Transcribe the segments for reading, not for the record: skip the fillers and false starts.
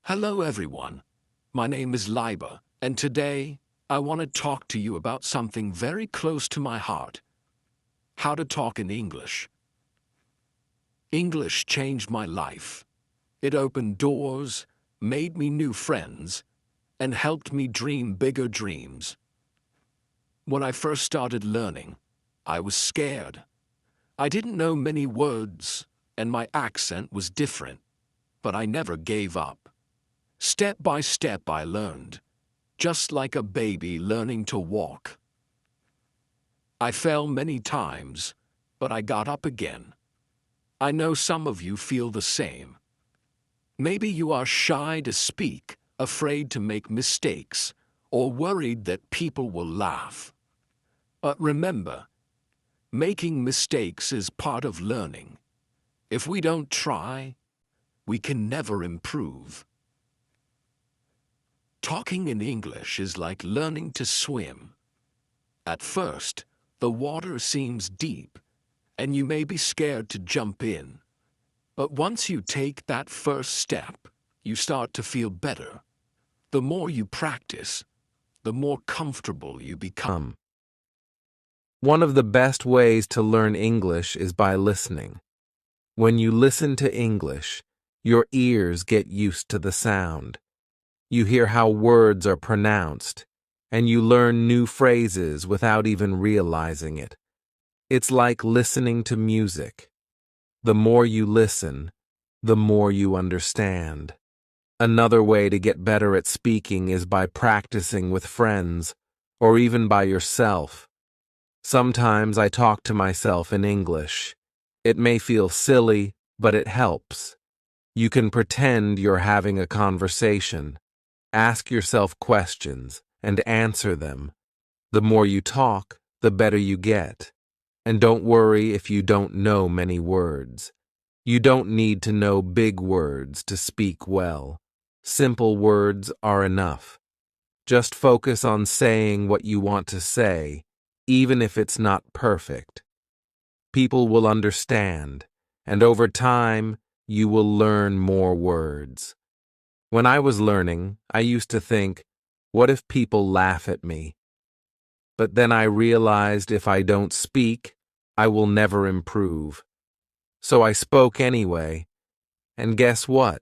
Hello, everyone. My name is Liba, and today I want to talk to you about something very close to my heart: how to talk in English. English changed my life. It opened doors, made me new friends, and helped me dream bigger dreams. When I first started learning, I was scared. I didn't know many words, and my accent was different, but I never gave up. Step by step, I learned, just like a baby learning to walk. I fell many times, but I got up again. I know some of you feel the same. Maybe you are shy to speak, afraid to make mistakes, or worried that people will laugh. But remember, making mistakes is part of learning. If we don't try, we can never improve. Talking in English is like learning to swim. At first, the water seems deep, and you may be scared to jump in. But once you take that first step, you start to feel better. The more you practice, the more comfortable you become. One of the best ways to learn English is by listening. When you listen to English, your ears get used to the sound. You hear how words are pronounced, and you learn new phrases without even realizing it. It's like listening to music. The more you listen, the more you understand. Another way to get better at speaking is by practicing with friends, or even by yourself. Sometimes I talk to myself in English. It may feel silly, but it helps. You can pretend you're having a conversation. Ask yourself questions and answer them. The more you talk, the better you get. And don't worry if you don't know many words. You don't need to know big words to speak well. Simple words are enough. Just focus on saying what you want to say, even if it's not perfect. People will understand, and over time, you will learn more words. When I was learning, I used to think, what if people laugh at me? But then I realized if I don't speak, I will never improve. So I spoke anyway, and guess what?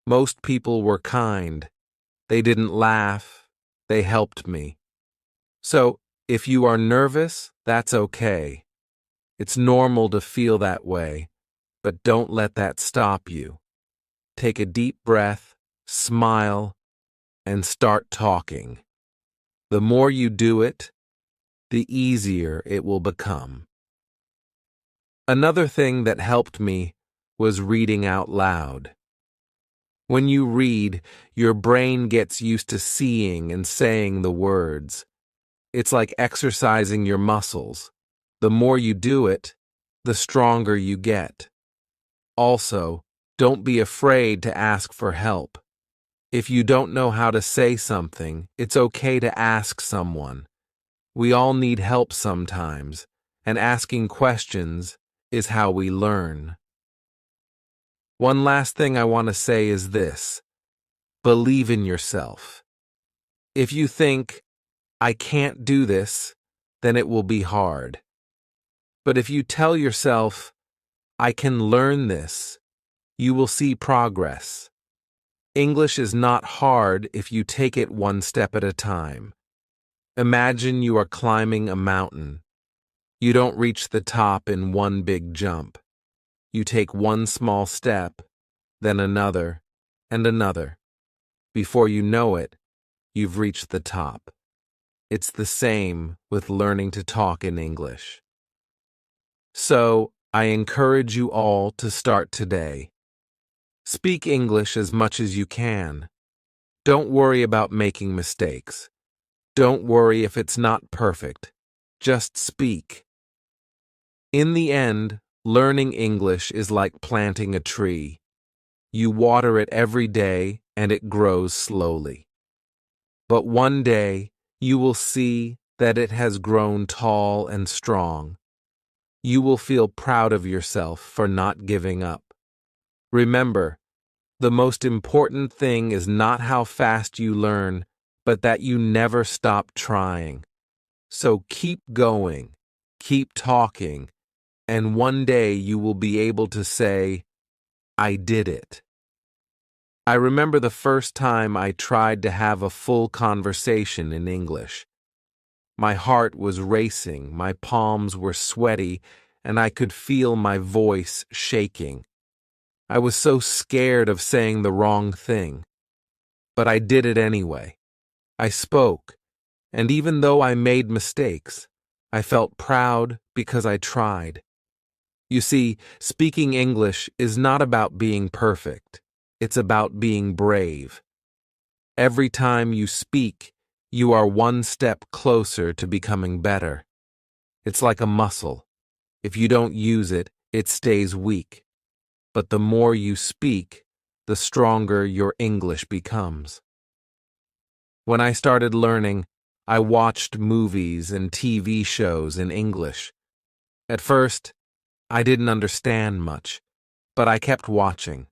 Most people were kind. They didn't laugh, they helped me. So, if you are nervous, that's okay. It's normal to feel that way, but don't let that stop you. Take a deep breath, smile, and start talking. The more you do it, the easier it will become. Another thing that helped me was reading out loud. When you read, your brain gets used to seeing and saying the words. It's like exercising your muscles. The more you do it, the stronger you get. Also, don't be afraid to ask for help. If you don't know how to say something, it's okay to ask someone. We all need help sometimes, and asking questions is how we learn. One last thing I want to say is this: believe in yourself. If you think, I can't do this, then it will be hard. But if you tell yourself, I can learn this, you will see progress. English is not hard if you take it one step at a time. Imagine you are climbing a mountain. You don't reach the top in one big jump. You take one small step, then another, and another. Before you know it, you've reached the top. It's the same with learning to talk in English. So, I encourage you all to start today. Speak English as much as you can. Don't worry about making mistakes. Don't worry if it's not perfect. Just speak. In the end, learning English is like planting a tree. You water it every day and it grows slowly. But one day, you will see that it has grown tall and strong. You will feel proud of yourself for not giving up. Remember, The most important thing is not how fast you learn, but that you never stop trying. So keep going, keep talking, and one day you will be able to say, I did it. I remember the first time I tried to have a full conversation in English. My heart was racing, my palms were sweaty, and I could feel my voice shaking. I was so scared of saying the wrong thing. But I did it anyway. I spoke, and even though I made mistakes, I felt proud because I tried. You see, speaking English is not about being perfect. It's about being brave. Every time you speak, you are one step closer to becoming better. It's like a muscle. If you don't use it, it stays weak. But the more you speak, the stronger your English becomes. When I started learning, I watched movies and TV shows in English. At first, I didn't understand much, but I kept watching.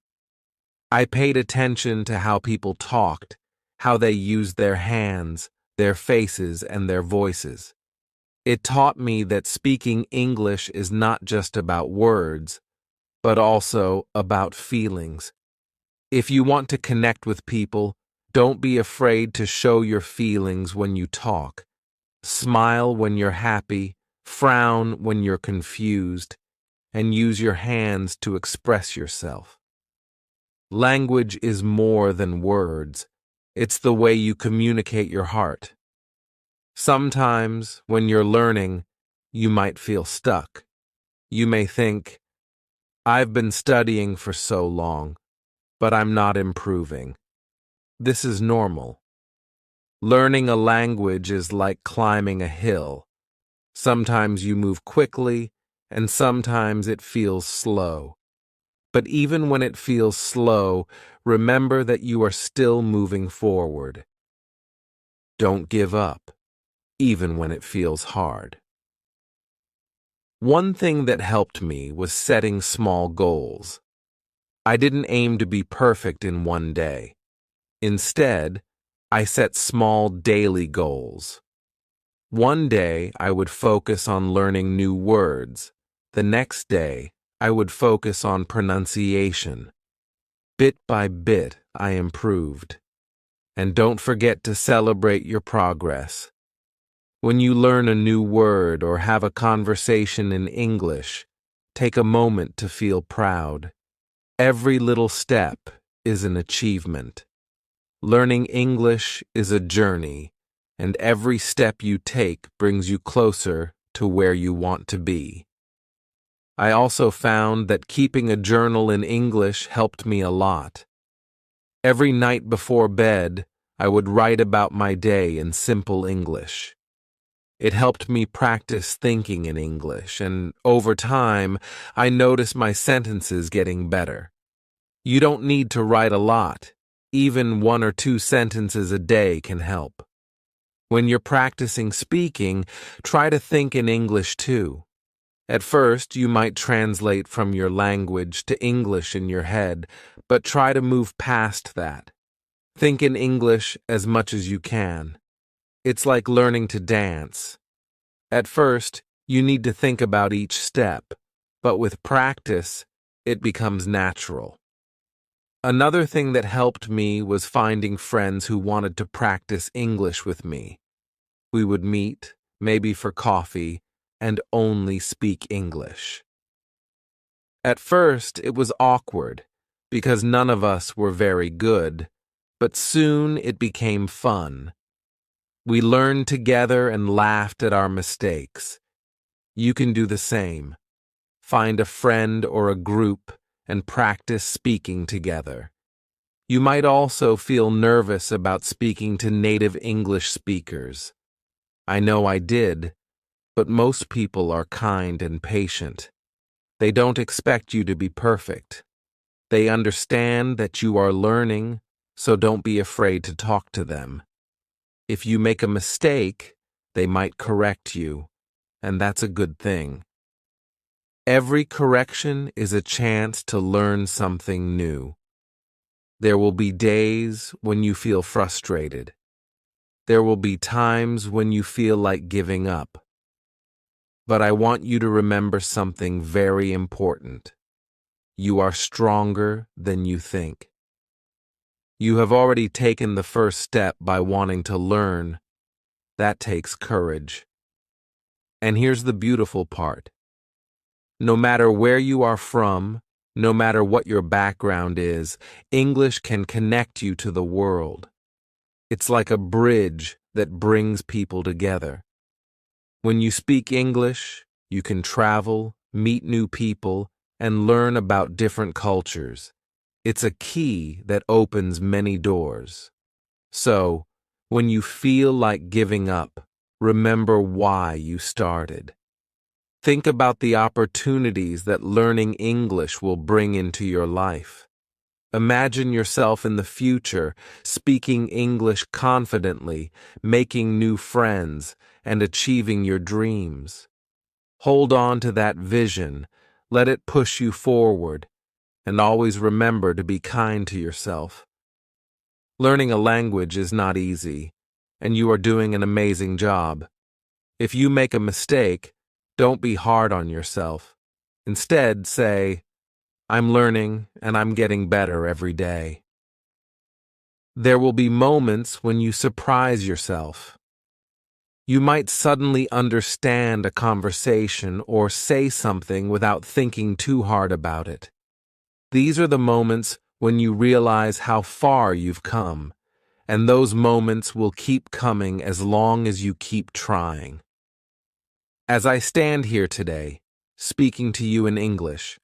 I paid attention to how people talked, how they used their hands, their faces, and their voices. It taught me that speaking English is not just about words, but also about feelings. If you want to connect with people, don't be afraid to show your feelings when you talk. Smile when you're happy, frown when you're confused, and use your hands to express yourself. Language is more than words. It's the way you communicate your heart. Sometimes, when you're learning, you might feel stuck. You may think, I've been studying for so long, but I'm not improving. This is normal. Learning a language is like climbing a hill. Sometimes you move quickly, and sometimes it feels slow. But even when it feels slow, remember that you are still moving forward. Don't give up, even when it feels hard. One thing that helped me was setting small goals. I didn't aim to be perfect in one day. Instead, I set small daily goals. One day, I would focus on learning new words. The next day, I would focus on pronunciation. Bit by bit, I improved. And don't forget to celebrate your progress. When you learn a new word or have a conversation in English, take a moment to feel proud. Every little step is an achievement. Learning English is a journey, and every step you take brings you closer to where you want to be. I also found that keeping a journal in English helped me a lot. Every night before bed, I would write about my day in simple English. It helped me practice thinking in English, and over time, I noticed my sentences getting better. You don't need to write a lot. Even 1 or 2 sentences a day can help. When you're practicing speaking, try to think in English too. At first, you might translate from your language to English in your head, but try to move past that. Think in English as much as you can. It's like learning to dance. At first, you need to think about each step, but with practice, it becomes natural. Another thing that helped me was finding friends who wanted to practice English with me. We would meet, maybe for coffee, and only speak English. At first, it was awkward, because none of us were very good, but soon it became fun. We learned together and laughed at our mistakes. You can do the same. Find a friend or a group and practice speaking together. You might also feel nervous about speaking to native English speakers. I know I did, but most people are kind and patient. They don't expect you to be perfect. They understand that you are learning, so don't be afraid to talk to them. If you make a mistake, they might correct you, and that's a good thing. Every correction is a chance to learn something new. There will be days when you feel frustrated. There will be times when you feel like giving up. But I want you to remember something very important. You are stronger than you think. You have already taken the first step by wanting to learn. That takes courage. And here's the beautiful part. No matter where you are from, no matter what your background is, English can connect you to the world. It's like a bridge that brings people together. When you speak English, you can travel, meet new people, and learn about different cultures. It's a key that opens many doors. So, when you feel like giving up, remember why you started. Think about the opportunities that learning English will bring into your life. Imagine yourself in the future, speaking English confidently, making new friends, and achieving your dreams. Hold on to that vision, let it push you forward, and always remember to be kind to yourself. Learning a language is not easy, and you are doing an amazing job. If you make a mistake, don't be hard on yourself. Instead, say, I'm learning and I'm getting better every day. There will be moments when you surprise yourself. You might suddenly understand a conversation or say something without thinking too hard about it. These are the moments when you realize how far you've come, and those moments will keep coming as long as you keep trying. As I stand here today, speaking to you in English,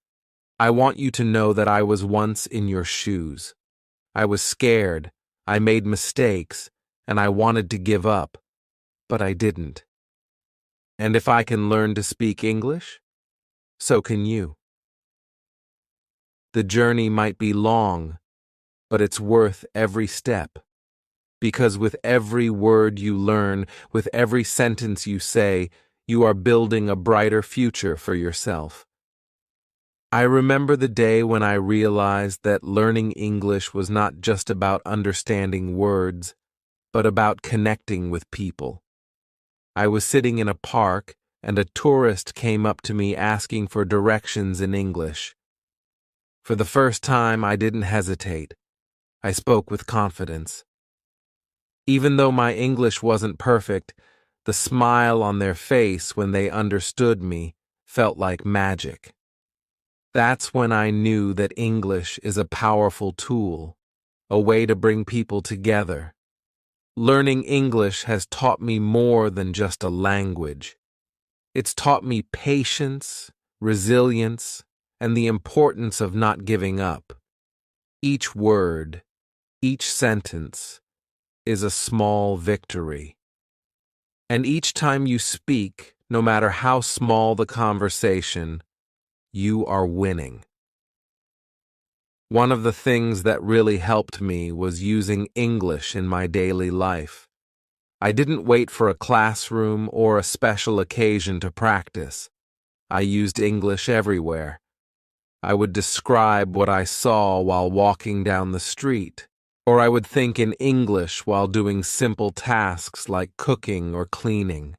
I want you to know that I was once in your shoes. I was scared, I made mistakes, and I wanted to give up, but I didn't. And if I can learn to speak English, so can you. The journey might be long, but it's worth every step. Because with every word you learn, with every sentence you say, you are building a brighter future for yourself. I remember the day when I realized that learning English was not just about understanding words, but about connecting with people. I was sitting in a park, and a tourist came up to me asking for directions in English. For the first time, I didn't hesitate. I spoke with confidence. Even though my English wasn't perfect, the smile on their face when they understood me felt like magic. That's when I knew that English is a powerful tool, a way to bring people together. Learning English has taught me more than just a language. It's taught me patience, resilience, and the importance of not giving up. Each word, each sentence, is a small victory. And each time you speak, no matter how small the conversation, you are winning. One of the things that really helped me was using English in my daily life. I didn't wait for a classroom or a special occasion to practice. I used English everywhere. I would describe what I saw while walking down the street, or I would think in English while doing simple tasks like cooking or cleaning.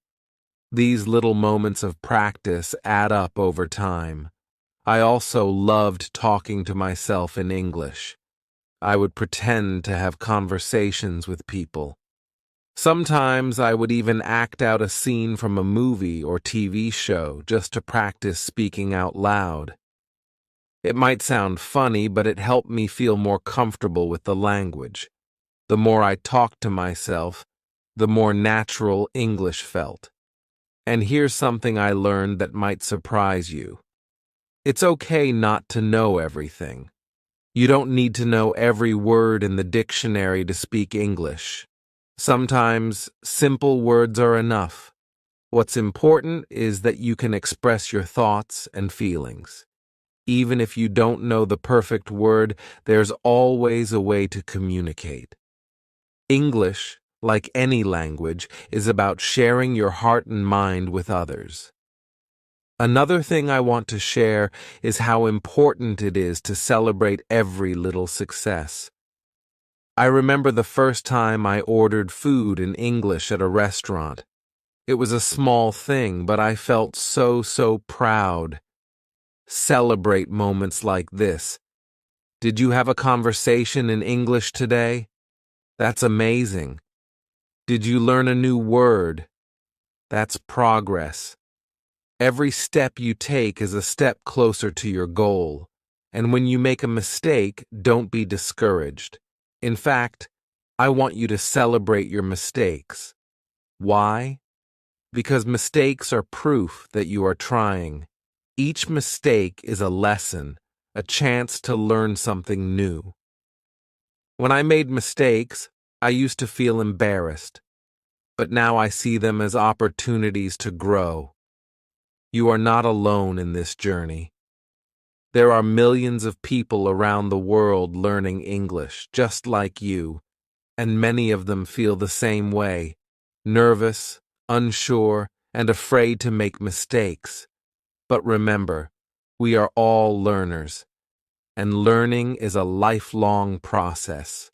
These little moments of practice add up over time. I also loved talking to myself in English. I would pretend to have conversations with people. Sometimes I would even act out a scene from a movie or TV show just to practice speaking out loud. It might sound funny, but it helped me feel more comfortable with the language. The more I talked to myself, the more natural English felt. And here's something I learned that might surprise you. It's okay not to know everything. You don't need to know every word in the dictionary to speak English. Sometimes simple words are enough. What's important is that you can express your thoughts and feelings. Even if you don't know the perfect word, there's always a way to communicate. English, like any language, is about sharing your heart and mind with others. Another thing I want to share is how important it is to celebrate every little success. I remember the first time I ordered food in English at a restaurant. It was a small thing, but I felt so proud. Celebrate moments like this. Did you have a conversation in English today? That's amazing. Did you learn a new word? That's progress. Every step you take is a step closer to your goal. And when you make a mistake, don't be discouraged. In fact, I want you to celebrate your mistakes. Why? Because mistakes are proof that you are trying. Each mistake is a lesson, a chance to learn something new. When I made mistakes, I used to feel embarrassed, but now I see them as opportunities to grow. You are not alone in this journey. There are millions of people around the world learning English, just like you, and many of them feel the same way, nervous, unsure, and afraid to make mistakes. But remember, we are all learners, and learning is a lifelong process.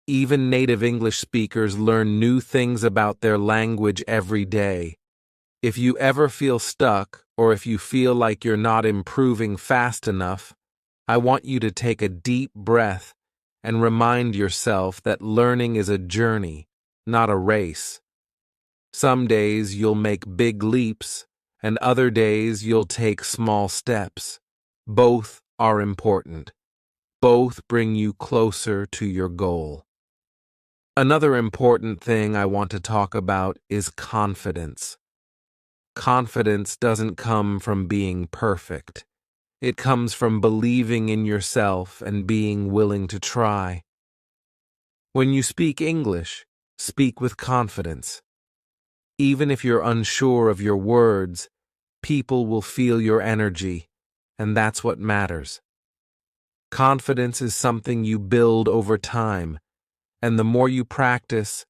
Even native English speakers learn new things about their language every day. If you ever feel stuck, or if you feel like you're not improving fast enough, I want you to take a deep breath and remind yourself that learning is a journey, not a race. Some days you'll make big leaps, and other days you'll take small steps. Both are important. Both bring you closer to your goal. Another important thing I want to talk about is confidence. Confidence doesn't come from being perfect. It comes from believing in yourself and being willing to try. When you speak English, speak with confidence. Even if you're unsure of your words, people will feel your energy, and that's what matters. Confidence is something you build over time, and the more you practice,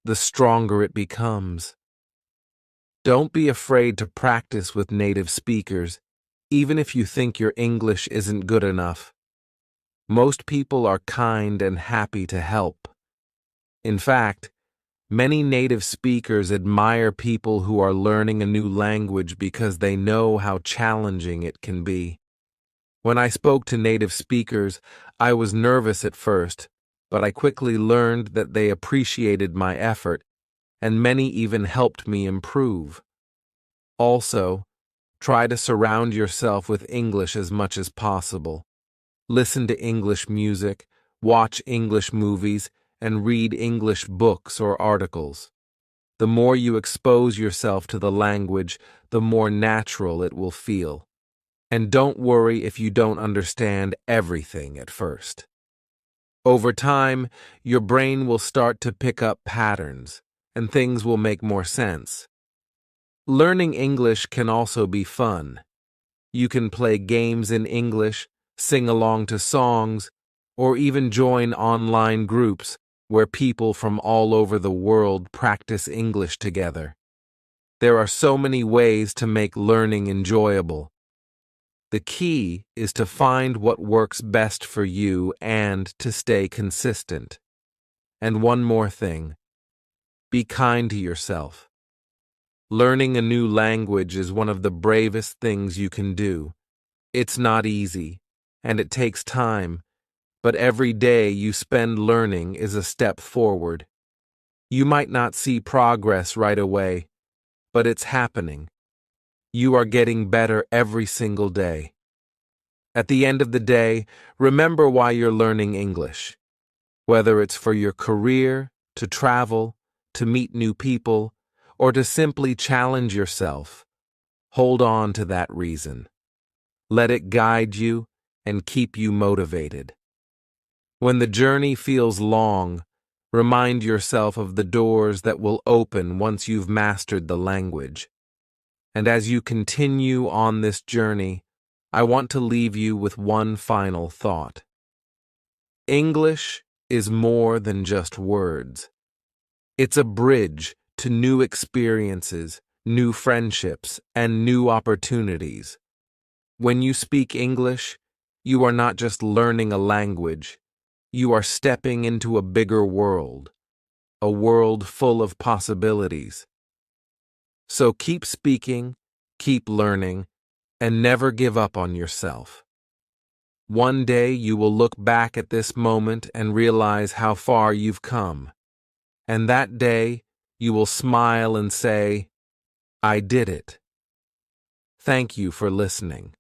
the stronger it becomes. Don't be afraid to practice with native speakers, even if you think your English isn't good enough. Most people are kind and happy to help. In fact, many native speakers admire people who are learning a new language because they know how challenging it can be. When I spoke to native speakers, I was nervous at first, but I quickly learned that they appreciated my effort, and many even helped me improve. Also, try to surround yourself with English as much as possible. Listen to English music, watch English movies, and read English books or articles. The more you expose yourself to the language, the more natural it will feel. And don't worry if you don't understand everything at first. Over time, your brain will start to pick up patterns, and things will make more sense. Learning English can also be fun. You can play games in English, sing along to songs, or even join online groups where people from all over the world practice English together. There are so many ways to make learning enjoyable. The key is to find what works best for you and to stay consistent. And one more thing, be kind to yourself. Learning a new language is one of the bravest things you can do. It's not easy, and it takes time, but every day you spend learning is a step forward. You might not see progress right away, but it's happening. You are getting better every single day. At the end of the day, remember why you're learning English. Whether it's for your career, to travel, to meet new people, or to simply challenge yourself, hold on to that reason. Let it guide you and keep you motivated. When the journey feels long, remind yourself of the doors that will open once you've mastered the language. And as you continue on this journey, I want to leave you with one final thought. English is more than just words. It's a bridge to new experiences, new friendships, and new opportunities. When you speak English, you are not just learning a language, You are stepping into a bigger world, a world full of possibilities. So keep speaking, keep learning, and never give up on yourself. One day you will look back at this moment and realize how far you've come. And that day you will smile and say, I did it. Thank you for listening.